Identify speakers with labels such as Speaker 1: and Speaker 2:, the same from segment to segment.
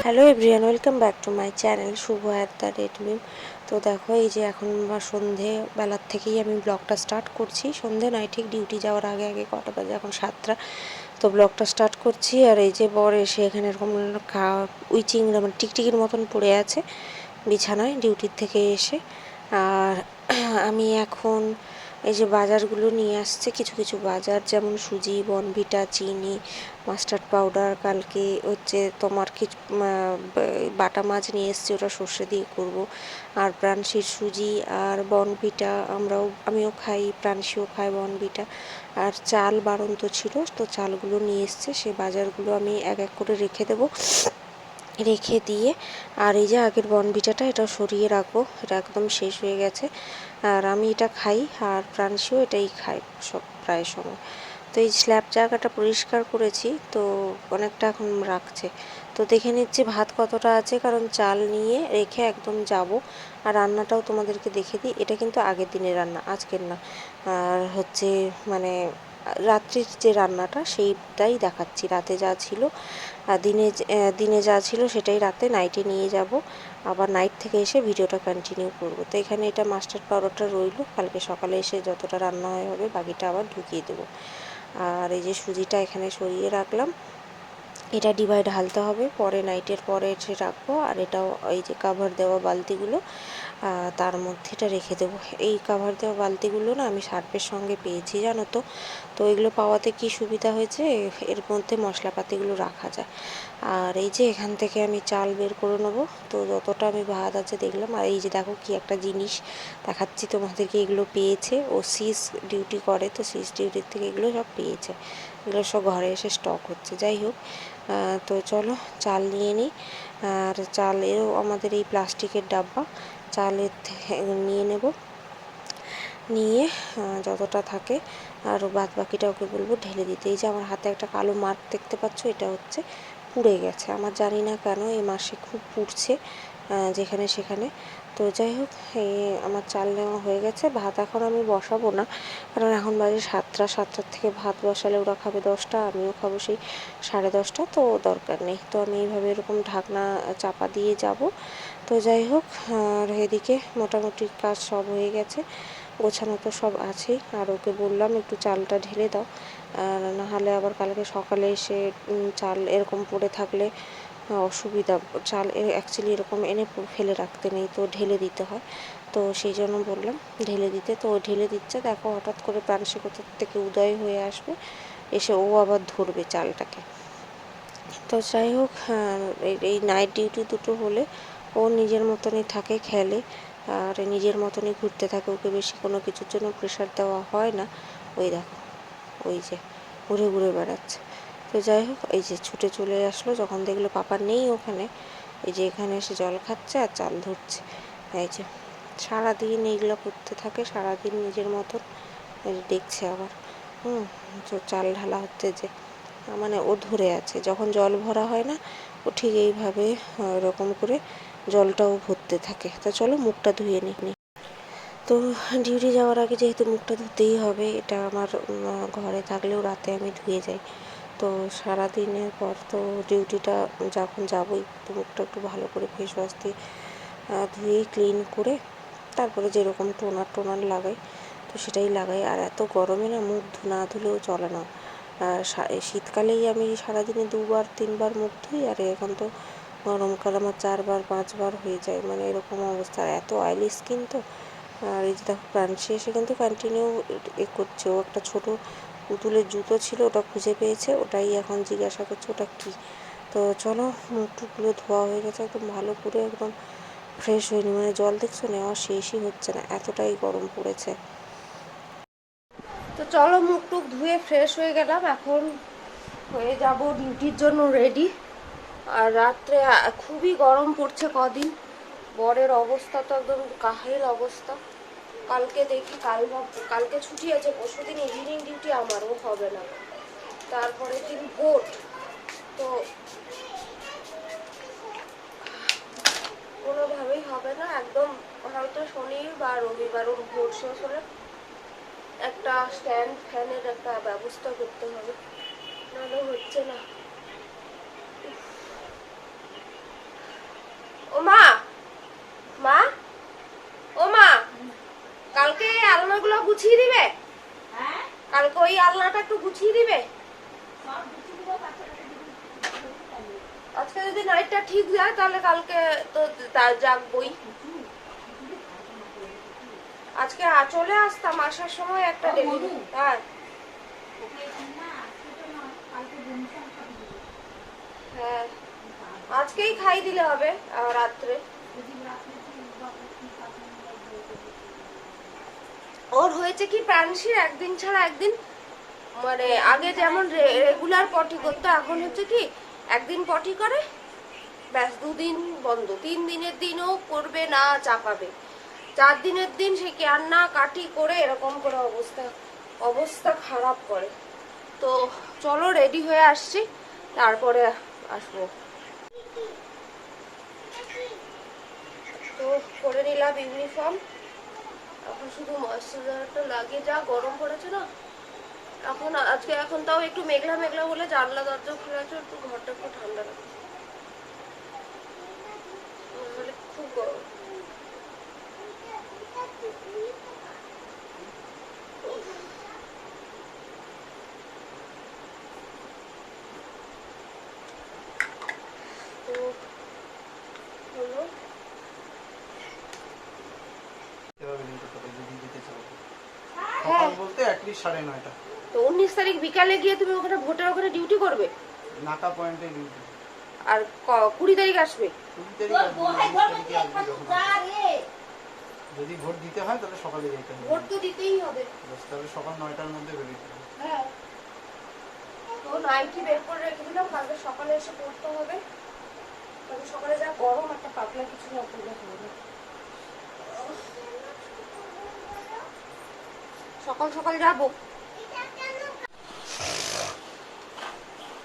Speaker 1: Hello everyone, welcome back to my channel Shubho at the red meme. তো দেখো, এই যে এখন সন্ধেবেলার থেকেই আমি ব্লগটা স্টার্ট করছি। সন্ধে নয়, ঠিক ডিউটি যাওয়ার আগে আগে। কটা বাজে এখন? 7টা। তো ব্লগটা স্টার্ট করছি। আর এই যে বর এসে এখানে এরকম চিংড়া মানে টিকটিকির মতন পড়ে আছে বিছানায় ডিউটির থেকে এসে। আর আমি এখন এই যে বাজারগুলো নিয়ে আসছে, কিছু কিছু বাজার, যেমন সুজি, বনভিটা, চিনি, মাস্টার্ড পাউডার। কালকে হচ্ছে তোমার কিছু বাটা মাছ নিয়ে এসছে, ওটা সর্ষে দিয়ে করব। আর প্রাণশীর সুজি আর বনভিটা আমিও খাই, প্রাণশীও খায় বনভিটা। আর চাল বাড়ন্ত ছিল, তো চালগুলো নিয়ে এসছে। সে বাজারগুলো আমি এক এক করে রেখে দেবো, রেখে দিয়ে আর এই যে আগের বনভিটাটা এটা সরিয়ে রাখবো, এটা একদম শেষ হয়ে গেছে। আর আমি এটা খাই, আর প্রাণশীও এটাই খায় সব প্রায় সময়। তো এই স্ল্যাব জায়গাটা পরিষ্কার করেছি, তো অনেকটা এখন রাখছে। তো দেখে নিচ্ছি ভাত কতটা আছে, কারণ চাল নিয়ে রেখে একদম যাব। আর রান্নাটাও তোমাদেরকে দেখে দিই, এটা কিন্তু আগের দিনের রান্না, আজকের না। আর হচ্ছে মানে রাত্রির যে রান্নাটা সেইটাই দেখাচ্ছি, রাতে যা ছিল। আর দিনে যা ছিল সেটাই রাতে নাইটে নিয়ে যাব, আবার নাইট থেকে এসে ভিডিওটা কন্টিনিউ করব। তো এখানে এটা মাস্টার্ড পাউডারটা রইলো, কালকে সকালে এসে যতটা রান্না হয় হবে, বাকিটা আবার ঢুকিয়ে দেবো। আর এই যে সুজিটা এখানে সরিয়ে রাখলাম, এটা ডিবায় ঢালতে হবে, পরে নাইটের পরে এসে রাখবো। আর এটাও এই যে কাভার দেওয়া বালতিগুলো, তার মধ্যে এটা রেখে দেবো। এই কাভার দেওয়া বালতিগুলো না আমি সার্ফের সঙ্গে পেয়েছি, জানো তো। তো এগুলো পাওয়াতে কি সুবিধা হয়েছে, এর মধ্যে মশলাপাতিগুলো রাখা যায়। আর এই যে এখান থেকে আমি চাল বের করে নেবো, তো যতটা আমি ভাত আছে দেখলাম। আর এই যে দেখো কি একটা জিনিস দেখাচ্ছি তোমাদেরকে, এগুলো পেয়েছে ও, সিস ডিউটি করে, তো সিস ডিউটির থেকে এগুলো সব পেয়েছে। এগুলো সব ঘরে এসে স্টক হচ্ছে। যাই হোক, তো চলো চাল নিয়ে নিই। আর চালেও আমাদের এই প্লাস্টিকের ডাব্বা, চালের নিয়ে নেব, নিয়ে যতটা থাকে আর বাদ বাকিটা ওকে বলবো ঢেলে দিতে। এই যে আমার হাতে একটা কালো মার্ক দেখতে পাচ্ছ, এটা হচ্ছে পুড়ে গেছে। আমার জানি না কেন এই মাসে খুব পুড়ছে যেখানে সেখানে। তো যাই হোক, এই আমার চাল নেওয়া হয়ে গেছে। ভাত এখন আমি বসাবো না, কারণ এখন বাজে 7টা। 7টার থেকে ভাত বসালে ওরা খাবে 10টা, আমিও খাবো সেই 10:30, তো দরকার নেই। তো আমি এইভাবে এরকম ঢাকনা চাপা দিয়ে যাব। তো যাই হোক, আর এদিকে মোটামুটি কাজ সব হয়ে গেছে, গোছানো তো সব আছেই। আর ওকে বললাম একটু চালটা ঢেলে দাও, আর নাহলে আবার কালকে সকালে এসে চাল এরকম পড়ে থাকলে অসুবিধা। চাল অ্যাকচুয়ালি এরকম এনে ফেলে রাখতে নেই, তো ঢেলে দিতে হয়। তো সেই জন্য বললাম ঢেলে দিতে, তো ঢেলে দিচ্ছে। দেখো হঠাৎ করে প্রাণশী কোথা থেকে উদয় হয়ে আসবে, এসে ও আবার ধরবে চালটাকে। তো যাই হোক, এই নাইট ডিউটি দুটো হলে ও নিজের মতনই থাকে, খেলে আর নিজের মতনই ঘুরতে থাকে। ওকে বেশি কোনো কিছুর জন্য প্রেশার দেওয়া হয় না। ওই দেখো, ওই যে ঘুরে ঘুরে বেড়াচ্ছে। তো যাই হোক, এই যে ছুটে চলে আসলো যখন দেখলো পাপা নেই ওখানে। এই যে এখানে এসে জল খাচ্ছে আর চাল ধরছে। এই যে সারাদিন এইগুলো করতে থাকে, সারাদিন নিজের মতন। দেখছে আবার তো চাল ঢালা হচ্ছে যে, মানে ও ধরে আছে। যখন জল ভরা হয় না, ও ঠিক এইভাবে এরকম করে জলটাও ভরতে থাকে। তা চলো মুখটা ধুয়ে নিই। তো ডিউটি যাওয়ার আগে যেহেতু মুখটা ধুতেই হবে, এটা আমার ঘরে থাকলেও রাতে আমি ধুয়ে যাই। তো সারাদিনের পর তো ডিউটিটা যখন যাবই, তো মুখটা একটু ভালো করে ফেস ওয়াশ দিয়ে ধুয়ে ক্লিন করে তারপরে যেরকম টোনার লাগাই, তো সেটাই লাগাই। আর এত গরমে না মুখ না ধুলেও চলে না। শীতকালেই আমি সারাদিনে 2-3বার মুখ ধুই, আর এখন তো গরমকাল আমার 4-5বার হয়ে যায়, মানে এরকম অবস্থা। এত অয়েলি স্কিন তো। আর এই যে দেখো প্রাণশী এসে কিন্তু কন্টিনিউ করছে। ও একটা ছোটো পুতুলের জুতো ছিল, ওটা খুঁজে পেয়েছে, ওটাই এখন জিজ্ঞাসা করছে ওটা কী। তো চলো, মুখ টুকগুলো ধোয়া হয়ে গেছে একদম ভালো করে, একদম ফ্রেশ হয়নি, মানে জল দেখছো নেওয়া শেষই হচ্ছে না, এতটাই গরম পড়েছে। তো চলো মুখ টুক ধুয়ে ফ্রেশ হয়ে গেলাম, এখন হয়ে যাব ডিউটির জন্য রেডি। আর রাত্রে খুবই গরম পড়ছে কদিন। বরের অবস্থা তো একদম কাহিল অবস্থা। কালকে দেখি, কালকে ছুটি আছে, পরশুদিন ইভিনিং ডিউটি আমারও হবে না, তারপরে দিন ভোট। তো কোনোভাবেই হবে না, একদম হয়তো শনি বা রবিবার ওর ভোট শেষ হলে একটা স্ট্যান্ড ফ্যানের একটা ব্যবস্থা করতে হবে, নাহলে হচ্ছে না। মা, ও মা, কালকে এই আলনাগুলো গুছিয়ে দিবে? কালকে ওই আলনাটা একটু গুছিয়ে দিবে? আজকে যদি নাইটটা ঠিক যায় তাহলে কালকে তো জাগবই। আজকে চলে আসতাম, আসার সময় একটা ডেলিভারি। হ্যাঁ হ্যাঁ, আজকেই খাই দিলে হবে রাত্রে। ওর হয়েছে কি প্রাণশীর একদিন ছাড়া একদিন, মানে আগে যেমন রেগুলার পটি করতো, এখন হচ্ছে কি একদিন পটি করে ব্যাস, 2 দিন বন্ধ। 3 দিনের দিনও করবে না, চাপাবে। 4 দিনের দিন সে কান্না কাটি করে এরকম করে অবস্থা খারাপ করে। তো চলো রেডি হয়ে আসছি, তারপরে আসবো। তো করে নিলাম ইউনিফর্ম, এখন শুধু ময়েশ্চারাইজারটা লাগিয়ে, যা গরম পড়েছে না এখন। এখন তাও একটু মেঘলা মেঘলা বলে জানলা দরজা খুলে আছে, একটু ঘরটা একটু ঠান্ডা লাগে, খুব গরম। তো হলো
Speaker 2: বলতে অ্যাটলিস্ট 9:30।
Speaker 1: তো 19 তারিখ বিকালে গিয়ে তুমি ওখানে ভোটের ওখানে ডিউটি করবে?
Speaker 2: নাকা পয়েন্টে ডিউটি।
Speaker 1: আর 20 তারিখ আসবে?
Speaker 2: 20 তারিখ যদি ভোট দিতে হয় তাহলে সকালে যেতে হবে।
Speaker 1: ভোট তো দিতেই হবে,
Speaker 2: তাহলে সকাল 9টার মধ্যে বেরিয়ে যাবে।
Speaker 1: হ্যাঁ। তো নাইটি বের করে রেখে দিলাম, কালকে সকালে এসে পড়তে হবে। কালকে সকালে যা গরম, একটা পাতলা কিছু না পড়লে হবে। সকাল সকাল যাবো,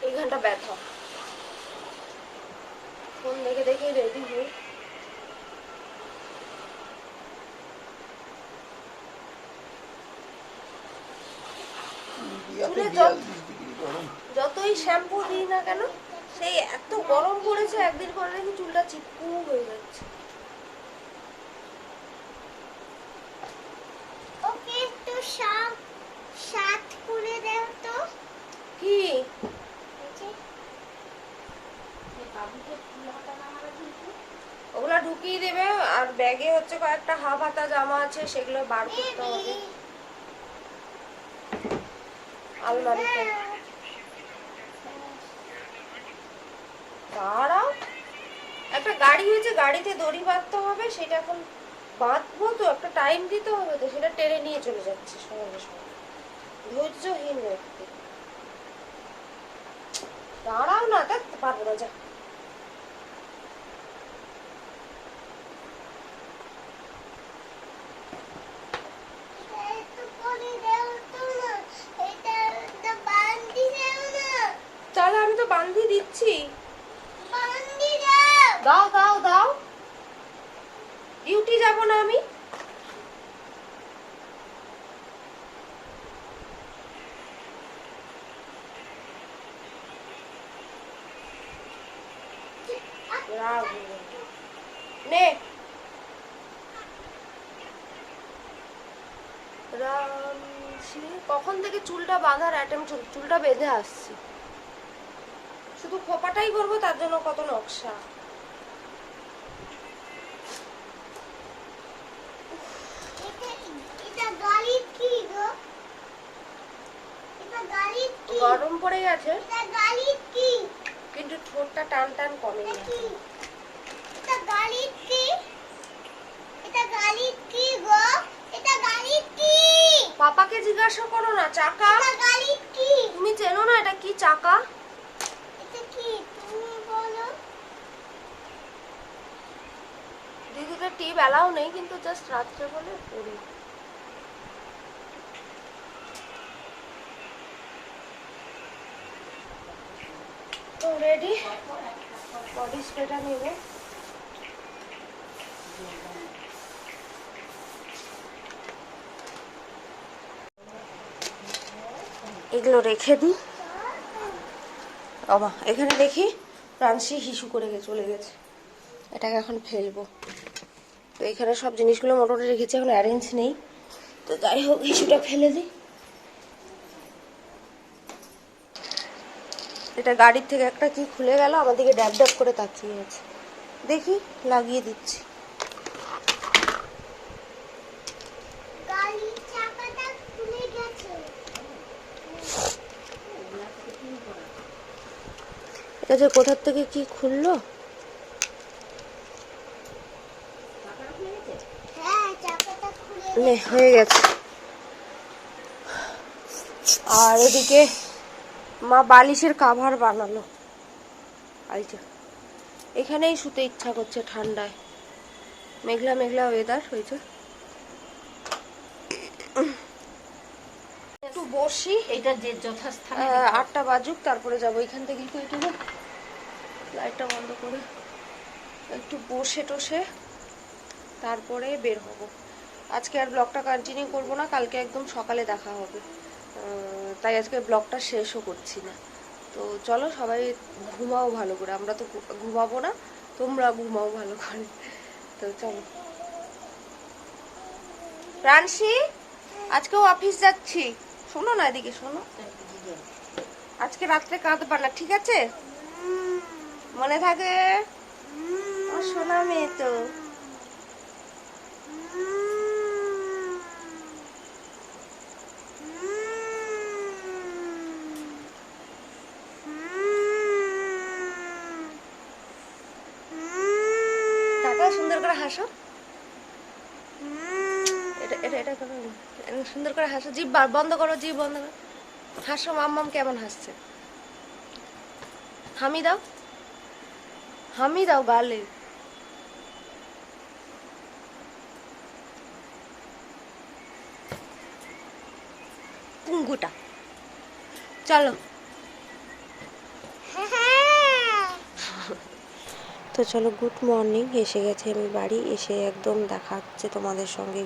Speaker 1: এই ঘন্টা ব্যথা। ফোন দেখে দেখে রেডি হই। যতই শ্যাম্পু দিই না কেন, সেই এত গরম পড়েছে, একদিন পরে নাকি চুলটা চিপকু হয়ে যাচ্ছে।
Speaker 3: ওকে একটু সাত করে দাও তো।
Speaker 1: কি ওগুলা ঢুকিয়ে দেবে, আর ব্যাগে হচ্ছে কয়েকটা হাফ হাতা জামা আছে, সেগুলো বার করতে হবে আলমারিতে। দাঁড়াও, একটা গাড়ি হয়েছে, গাড়িতে দড়ি বাঁধতে হবে, সেটা এখন বাঁধবো তো, একটা টাইম দিতে হবে তো, সেটা টেনে নিয়ে চলে যাচ্ছে সঙ্গে সঙ্গে। ধৈর্যহীন ব্যক্তি। দাঁড়াও না, তা পারবো না, যা। তাহলে আমি তো বান্ধি দিচ্ছি। দাও দাও দাও, ডিউটি যাব না আমি? নে কখন থেকে চুলটা বাঁধার অ্যাটেম্প, চুলটা বেঁধে আসছি, শুধু খোপাটাই করবো, তার জন্য কত নকশা। গরম পড়ে গেছে কিন্তু ঠোঁটটা টান টান কমে না। পাপাকে জিজ্ঞাসা করো না, চাকা। তুমি চেনো না এটা কি চাকা? দিদিদের টিপ এলাও নেই, কিন্তু জাস্ট রাত্রে বলে পড়ি। তো রেডি, বডি স্প্রেটা নেবে। এগুলো রেখে দিই। বাবা এখানে দেখি প্রাণশী হিসু করে চলে গেছে, এটাকে এখন ফেলবো। তো এখানে সব জিনিসগুলো মোটামুটি রেখেছি, এখন অ্যারেঞ্জ নেই। তো যাই হোক কিছুটা ফেলে দিই। এটা গাড়ির থেকে একটা কি খুলে গেল, আমার দিকে ড্যাব ড্যাব করে তাকিয়ে আছে। দেখি লাগিয়ে দিচ্ছি।
Speaker 3: গাড়ির চাকাটা খুলে গেছে।
Speaker 1: এটা যে কোথার থেকে কি খুললো।
Speaker 3: হ্যাঁ, চাকাটা খুলে
Speaker 1: নে, হয়ে গেছে। আর এদিকে মা বালিশের কাভার বানালো। আইজা এখানেই শুতে ইচ্ছা করছে ঠান্ডায়, মেঘলা মেঘলা ওয়েদার হয়েছে। একটু বসি,
Speaker 2: এটা যে যথাস্থানে
Speaker 1: 8টা বাজুক তারপরে যাবো। এখান থেকে একটু একটু লাইটটা বন্ধ করে একটু বসে টসে তারপরে বের হব। আজকে আর ব্লগটা কন্টিনিউ করব না, কালকে একদম সকালে দেখা হবে। তাই আজকে ব্লগটা শেষও করছি না। তো চলো সবাই ঘুমাও ভালো করে, আমরা তো ঘুমাবো না, তোমরা ঘুমাও ভালো করে। তো চলো। প্রাণশী, আজকেও অফিস যাচ্ছি, শোনো না, এদিকে শোনো। আজকে রাত্রে কাঁদবা না, ঠিক আছে? মনে থাকে? ও শোনা মেয়ে তো। তাকাও, সুন্দর করে হাসো। এটা এটা এটা করো, সুন্দর করে হাসো। জিভ বন্ধ করো, জিভ বন্ধ করো। হাসো, মাম্মাম কেমন হাসছে। হামি দাও, হামি দাও গালে। পুঙ্গুটা। চলো। তো চলো, গুড মর্নিং। এসে গেছে আমি বাড়ি, এসে একদম দেখা হচ্ছে তোমাদের সঙ্গে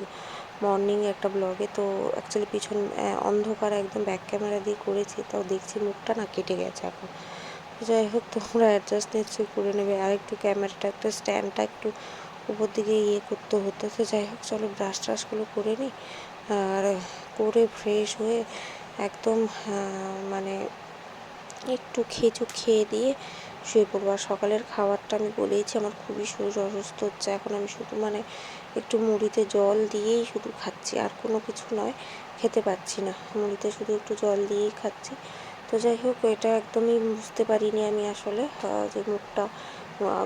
Speaker 1: মর্নিং একটা ব্লগে। তো অ্যাকচুয়ালি পিছন অন্ধকার, একদম ব্যাক ক্যামেরা দিয়ে করেছি, তাও দেখছি মুখটা না কেটে গেছে এখন। যাই হোক, তোমরা অ্যাডজাস্ট নিশ্চয়ই করে নেবে। আর একটু ক্যামেরাটা, একটা স্ট্যান্ডটা একটু উপর দিকে ইয়ে করতে হতো। তো যাই হোক চলো, ব্রাশ ট্রাশগুলো করে নিই। আর করে ফ্রেশ হয়ে একদম মানে একটু খেয়ে দিয়ে শুয়ে পড়বো। আর সকালের খাবারটা আমি বলেইছি, আমার খুবই শরীর অসুস্থ হচ্ছে এখন। আমি শুধু মানে একটু মুড়িতে জল দিয়েই শুধু খাচ্ছি, আর কোনো কিছু নয়, খেতে পাচ্ছি না। মুড়িতে শুধু একটু জল দিয়েই খাচ্ছি। তো যাই হোক, এটা একদমই বুঝতে পারিনি আমি আসলে, যে মুখটা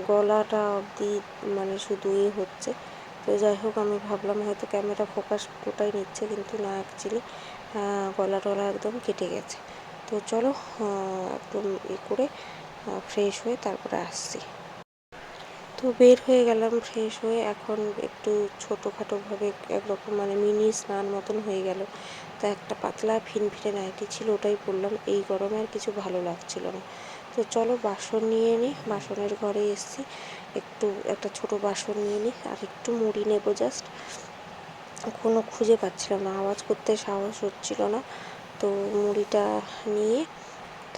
Speaker 1: গলাটা অবধি মানে শুধু হচ্ছে। তো যাই হোক, আমি ভাবলাম হয়তো ক্যামেরা ফোকাস পুরোটাই নিচ্ছে, কিন্তু না, অ্যাকচুয়ালি গলা টলা একদম কেটে গেছে। তো চলো একদম করে ফ্রেশ হয়ে তারপরে আসছি। তো বের হয়ে গেলাম ফ্রেশ হয়ে। এখন একটু ছোটোখাটোভাবে একরকম মানে মিনি স্নান মতন হয়ে গেল। তো একটা পাতলা ফিনফিনে নাইটি ছিল, ওটাই পরলাম। এই গরমে আর কিছু ভালো লাগছিল না। তো চলো বাসন নিয়ে নিই, বাসনের ঘরে এসেছি। একটু একটা ছোট বাসন নিয়ে নিই, আর একটু মুড়ি নেবো জাস্ট। কোনো খুঁজে পাচ্ছিলাম না, আওয়াজ করতে সাহস হচ্ছিল না। তো মুড়িটা নিয়ে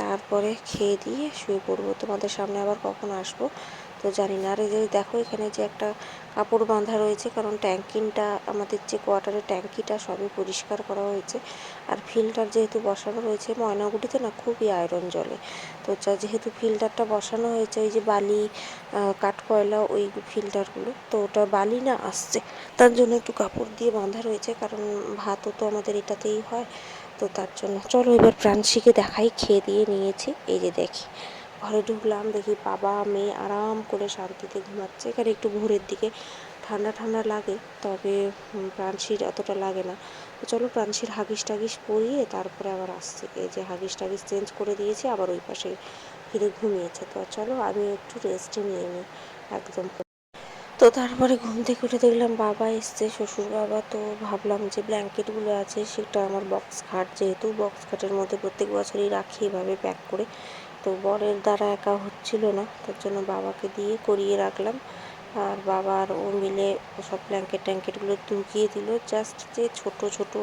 Speaker 1: তারপরে খেয়ে দিয়ে শুয়ে পড়বো। তোমাদের সামনে আবার কখন আসবো তো জানি না। আর এই যে দেখো, এখানে যে একটা কাপড় বাঁধা রয়েছে, কারণ ট্যাঙ্কিটা আমাদের যে কোয়ার্টারের ট্যাঙ্কিটা সবই পরিষ্কার করা হয়েছে। আর ফিল্টার যেহেতু বসানো রয়েছে, ময়নাগুড়িতে না খুবই আয়রন জলে। তো যেহেতু ফিল্টারটা বসানো হয়েছে, ওই যে বালি কাঠকয়লা ওই ফিল্টারগুলো, তো ওটা বালি না আসছে, তার জন্য একটু কাপড় দিয়ে বাঁধা রয়েছে, কারণ ভাতও তো আমাদের এটাতেই হয়। তো তার জন্য চলো এবার প্রাণশীকে দেখাই। খেয়ে দিয়ে নিয়েছি, এই যে দেখি ঘরে ঢুকলাম, দেখি বাবা মেয়ে আরাম করে শান্তিতে ঘুমাচ্ছে। এখানে একটু ভোরের দিকে ঠান্ডা ঠান্ডা লাগে, তবে প্রাণশীর অতটা লাগে না। তো চলো প্রাণশীর হাগিস টাগিস পরিয়ে তারপরে আবার আসছি। এই যে হাগিস টাগিস চেঞ্জ করে দিয়েছি, আবার ওই পাশে ফিরে ঘুমিয়েছে। তো চলো আমি একটু রেস্টে নিয়ে নিই একদম। তো তারপরে ঘুম থেকে উঠে দেখলাম বাবা এসছে, শ্বশুর বাবা। তো ভাবলাম যে ব্ল্যাঙ্কেটগুলো আছে, সেটা আমার বক্স খাট, যেহেতু বক্স খাটের মধ্যে প্রত্যেক বছরই রাখি এভাবে প্যাক করে। তো বরের দ্বারা একা হচ্ছিল না, তার জন্য বাবাকে দিয়ে করিয়ে রাখলাম। আর বাবা আর ও মিলে সব ব্ল্যাঙ্কেট ট্যাঙ্কেটগুলো ঢুকিয়ে দিল। জাস্ট যে ছোটো ছোটো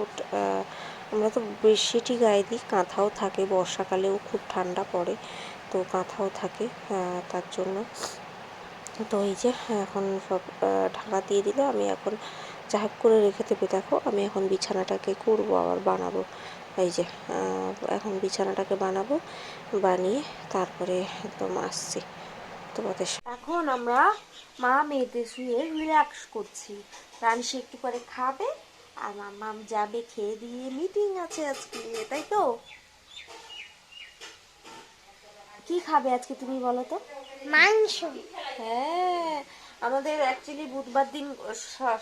Speaker 1: আমরা তো বেডশিটই গায়ে দিই, কাঁথাও থাকে, বর্ষাকালেও খুব ঠান্ডা পড়ে, তো কাঁথাও থাকে, তার জন্য তো এই যে এখন সব ঢাকা দিয়ে দিল। আমি এখন চাপ করে রেখে দেবে। দেখো আমি এখন বিছানাটাকে করবো, আবার বানাবো। এই যে এখন বিছানাটাকে বানাবো, বানিয়ে তারপরে একদম আসছি তোমাদের। এখন আমরা মা মেয়েতে শুয়ে রিল্যাক্স করছি। রানসি একটু পরে খাবে আর মাম যাবে খেয়ে দিয়ে, মিটিং আছে আজকে, তাই তো? কি খাবে আজকে তুমি বলো তো?
Speaker 3: মাংস।
Speaker 1: হ্যাঁ, আমাদের অ্যাকচুয়ালি বুধবার দিন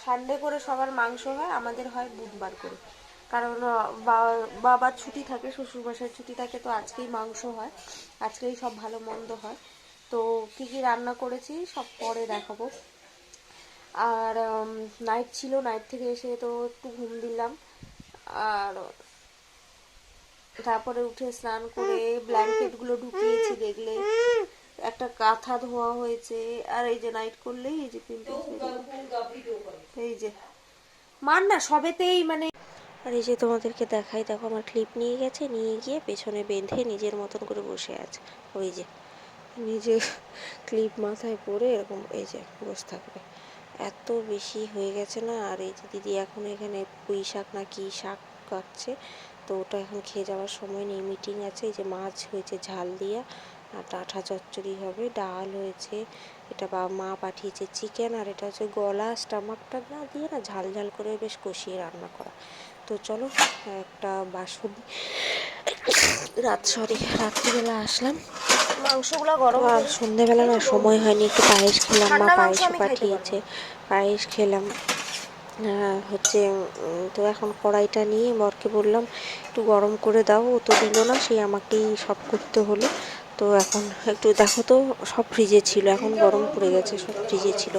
Speaker 1: সানডে করে সবার মাংস হয়, আমাদের হয় বুধবার করে। কারণ বাবার ছুটি থাকে, শ্বশুরমশাইয়ের ছুটি থাকে, তো আজকেই মাংস হয়, আজকেই সব ভালো মন্দ হয়। তো কী কী রান্না করেছি সব পরে দেখাবো। আর নাইট ছিল, নাইট থেকে এসে তো একটু ঘুম দিলাম, আর তারপরে উঠে স্নান করে ব্ল্যাঙ্কেটগুলো ঢুকিয়েছি, দেখলে একটা কাঁথা ধোয়া হয়েছে। আর এই যে নাইট করলেই এই যে পিম্পলস এই যে মার না সবেতেই মানে। আর এই যে তোমাদেরকে দেখাই, দেখো আমার ক্লিপ নিয়ে গেছে, নিয়ে গিয়ে পেছনে বেঁধে নিজের মতন করে বসে আছে। ওই যে নিজে ক্লিপ মাথায় পরে এরকম এই যে বসে থাকবে। এত বেশি হয়ে গেছে না। আর এই যে দিদি এখন এখানে পুঁই শাক না কি শাক কাটছে, তো ওটা এখন খেয়ে যাওয়ার সময় নেই, মিটিং আছে। এই যে মাছ হয়েছে ঝাল দিয়া, আর ডাঁটা চচ্চড়ি হবে, ডাল হয়েছে, এটা মা পাঠিয়েছে চিকেন, আর এটা হচ্ছে গলা স্টামাকটা না দিয়ে না ঝাল ঝাল করে বেশ কষিয়ে রান্না করা। তো চলো একটা বাসন রাত্রিবেলা আসলাম, মাংসগুলো গরম, আর সন্ধ্যেবেলা না সময় হয়নি, একটু পায়েস খেলাম, মা পায়েসও পাঠিয়েছে, পায়েস খেলাম। হচ্ছে তো এখন কড়াইটা নিয়ে বরকে বললাম একটু গরম করে দাও, ও তো দিল না, সেই আমাকেই সব করতে হলো। তো এখন একটু দেখো তো, সব ফ্রিজে ছিল, এখন গরম পড়ে গেছে, সব ফ্রিজে ছিল।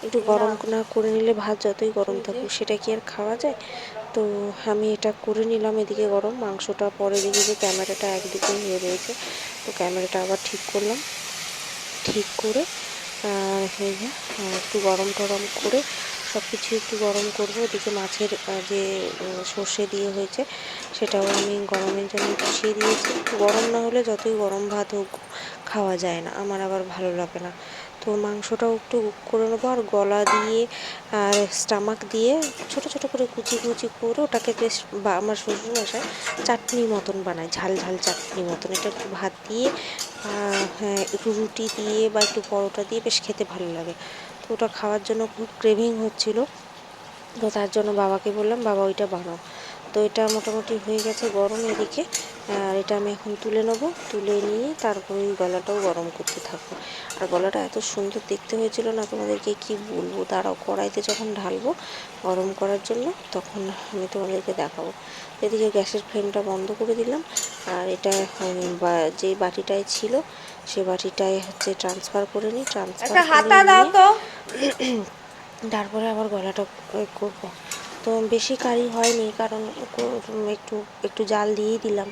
Speaker 1: একটু গরম না করে নিলে ভাত যতই গরম থাকুক সেটা কি আর খাওয়া যায়? তো আমি এটা করে নিলাম, এদিকে গরম মাংসটা, পরে দেখি যে ক্যামেরাটা একদিকে হয়ে রয়েছে, তো ক্যামেরাটা আবার ঠিক করলাম, ঠিক করে একটু গরম টরম করে সব কিছু একটু গরম করবো। ওদিকে মাছের যে সর্ষে দিয়ে হয়েছে সেটাও আমি গরমের জন্য বসিয়ে দিয়েছি। গরম না হলে যতই গরম ভাত হোক খাওয়া যায় না, আমার আবার ভালো লাগে না। তো মাংসটাও একটু করে নেবো, আর গলা দিয়ে আর স্টামাক দিয়ে ছোটো ছোটো করে কুচি কুচি করে ওটাকে বেশ আমার শ্বশুরমশাই চাটনির মতন বানায়, ঝাল ঝাল চাটনি মতন। এটা একটু ভাত দিয়ে হ্যাঁ একটু রুটি দিয়ে বা একটু পরোটা দিয়ে বেশ খেতে ভালো লাগে। তো ওটা খাওয়ার জন্য খুব ক্রেভিং হচ্ছিলো, তো তার জন্য বাবাকে বললাম বাবা ওইটা বানাও। তো এটা মোটামুটি হয়ে গেছে গরম এদিকে, আর এটা আমি এখন তুলে নেবো, তুলে নিয়ে তারপরে ওই গলাটাও গরম করতে থাকবো। আর গলাটা এত সুন্দর দেখতে হয়েছিল না, তোমাদেরকে কি বলবো, দাঁড়াও কড়াইতে যখন ঢালবো গরম করার জন্য তখন আমি তোমাদেরকে দেখাবো। এদিকে গ্যাসের ফ্লেমটা বন্ধ করে দিলাম, আর এটা যে বাটিটায় ছিল সে বাটিটায় হচ্ছে ট্রান্সফার করে নিই, ট্রান্সফার করে নিয়ে তারপরে আবার গলাটা করবো। তো বেশি কারি হয়নি, কারণ একটু একটু জাল দিয়েই দিলাম,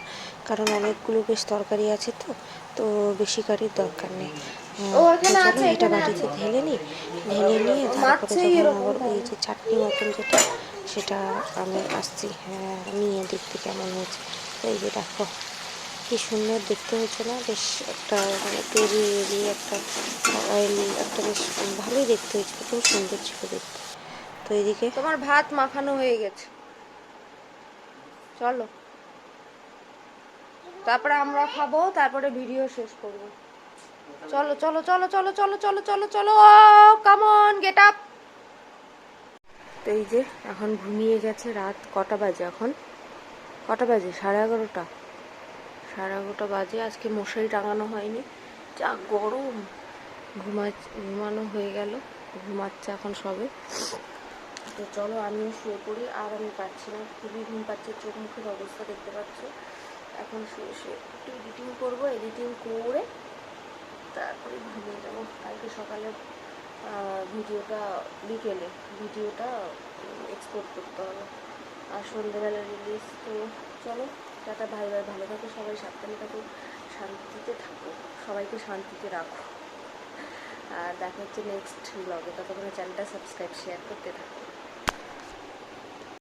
Speaker 1: কারণ অনেকগুলো বেশ তরকারি আছে, তো তো বেশি কারির দরকার নেই। চলো এটা বাটিতে ঢেলে নিই, ঢেলে নিয়ে তারপরে যখন আবার ওই যে চাটনি মতন যেটা সেটা আমি আসছি নিয়ে দেখতে কেমন হয়েছে। তো এই যে দেখো কি সুন্দর দেখতে হয়েছে না, বেশ একটা মানে তেরি একটা অয়েলি একটা বেশ ভালোই দেখতে হয়েছিল, খুব সুন্দর ছিল দেখতে। তো এদিকে তোমার ভাত মাখানো হয়ে গেছে, চলো তারপরে আমরা খাবো, তারপরে ভিডিও শেষ করব। চলো চলো চলো চলো চলো চলো চলো চলো, কাম অন গেট আপ। তো এই যে এখন ঘুমিয়ে গেছে, রাত কটা বাজে এখন, কটা বাজে 11:30, 11:30 বাজে। আজকে মশারি টাঙানো হয়নি, যা গরম, ঘুমানো হয়ে গেল, ঘুমাচ্ছে এখন সবে। তো চলো আমিও শুয়ে পড়ি, আর আমি পাচ্ছি না, খুবই ঘুম পাচ্ছে, চোখ মুখের অবস্থা দেখতে পাচ্ছ। এখন শুয়ে শুয়ে একটু এডিটিং করবো, এডিটিং করে তারপরে ঘুমিয়ে যাবো। কালকে সকালে ভিডিওটা বিকেলে ভিডিওটা এক্সপোর্ট করতে হবে, আর সন্ধ্যেবেলা রিলিজ। তো চলো টাটা, ভাই ভাই, ভালো থাকো সবাই, সাবধানে থাকো, শান্তিতে থাকো, সবাইকে শান্তিতে রাখো। আর দেখা হচ্ছে নেক্সট ব্লগে, ততক্ষণে চ্যানেলটা সাবস্ক্রাইব শেয়ার করতে থাকো।